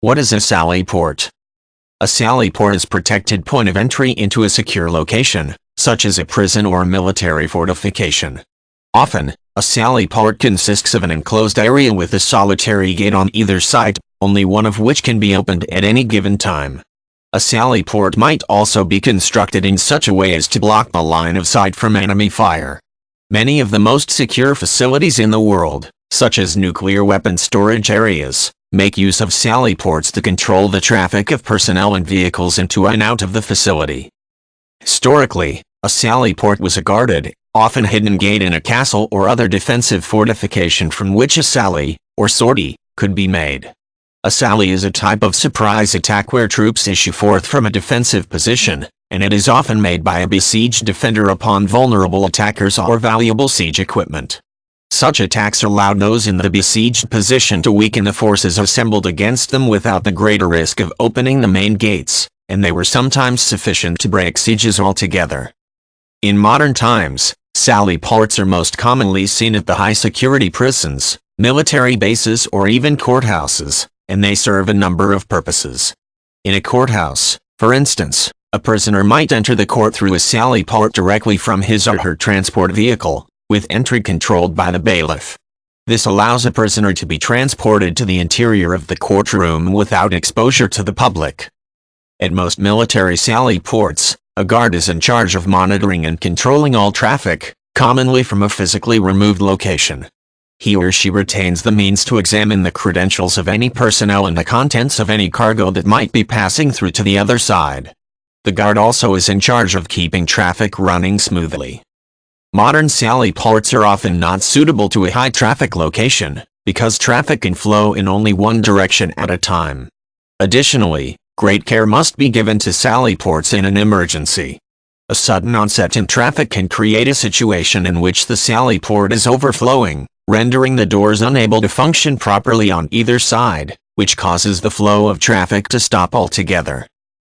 What is a sally port? A sally port is a protected point of entry into a secure location, such as a prison or a military fortification. Often, a sally port consists of an enclosed area with a solitary gate on either side, only one of which can be opened at any given time. A sally port might also be constructed in such a way as to block the line of sight from enemy fire. Many of the most secure facilities in the world, such as nuclear weapon storage areas, make use of sally ports to control the traffic of personnel and vehicles into and out of the facility. Historically, a sally port was a guarded, often hidden gate in a castle or other defensive fortification from which a sally, or sortie, could be made. A sally is a type of surprise attack where troops issue forth from a defensive position, and it is often made by a besieged defender upon vulnerable attackers or valuable siege equipment. Such attacks allowed those in the besieged position to weaken the forces assembled against them without the greater risk of opening the main gates, and they were sometimes sufficient to break sieges altogether. In modern times, sally ports are most commonly seen at the high-security prisons, military bases or even courthouses, and they serve a number of purposes. In a courthouse, for instance, a prisoner might enter the court through a sally port directly from his or her transport vehicle, with entry controlled by the bailiff. This allows a prisoner to be transported to the interior of the courtroom without exposure to the public. At most military sally ports, a guard is in charge of monitoring and controlling all traffic, commonly from a physically removed location. He or she retains the means to examine the credentials of any personnel and the contents of any cargo that might be passing through to the other side. The guard also is in charge of keeping traffic running smoothly. Modern sally ports are often not suitable to a high-traffic location, because traffic can flow in only one direction at a time. Additionally, great care must be given to sally ports in an emergency. A sudden onset in traffic can create a situation in which the sally port is overflowing, rendering the doors unable to function properly on either side, which causes the flow of traffic to stop altogether.